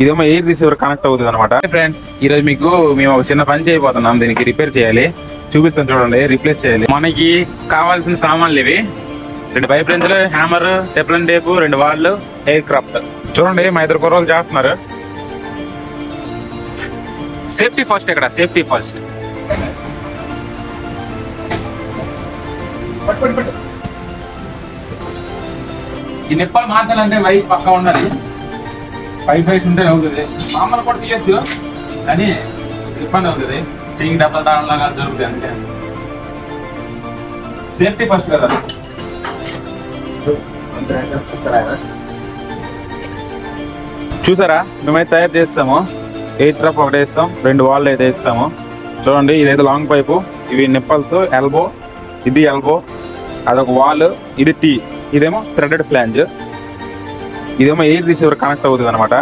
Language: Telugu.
ఇదేమో ఎయిర్ రిసీవర్ కనెక్ట్ అవుతుంది అనమాట. ఫ్రెండ్స్, ఈరోజు మీకు మేము ఒక చిన్న పని చేయబోతున్నాం. దీనికి రిపేర్ చేయాలి, చూపిస్తాను చూడండి. రీప్లేస్ చేయాలి. మనకి కావాల్సిన సామాన్లు ఇవి: 2 పైప్ రెంచులు, హ్యామర్, టెప్లన్ టేపు, 2 వాళ్ళు, ఎయిర్ క్రాఫ్ట్. చూడండి, మా 2 కుర్రోళ్ళు చేస్తున్నారు. Safety first. ఇక్కడ సేఫ్టీ ఫస్ట్. ఈ నిప్పలు మార్చాలంటే వయసు పక్కా ఉండాలి. 5 వయసు ఉంటే అవుతుంది. మామూలు కూడా తీయచ్చు, కానీ ఇబ్బంది అవుతుంది. చెయ్యి డబ్బల దాడంలాగా జరుగుతుంది. అంతే, సేఫ్టీ ఫస్ట్ కదా. చూసారా, మేమైతే తయారు చేస్తాము. 8 ట్రప్ ఒకటి వేస్తాం, 2 వాళ్ళు అయితే వేస్తాము. చూడండి, ఇదైతే లాంగ్ పైపు, ఇవి నిప్పల్స్, ఎల్బో, ఇది ఎల్బో, అదొక వాల్, ఇది టీ, ఇదేమో థ్రెడెడ్ ఫ్లాంజ్, ఇదేమో ఎయిర్ రిసీవర్ కనెక్ట్ అవుతుంది అనమాట.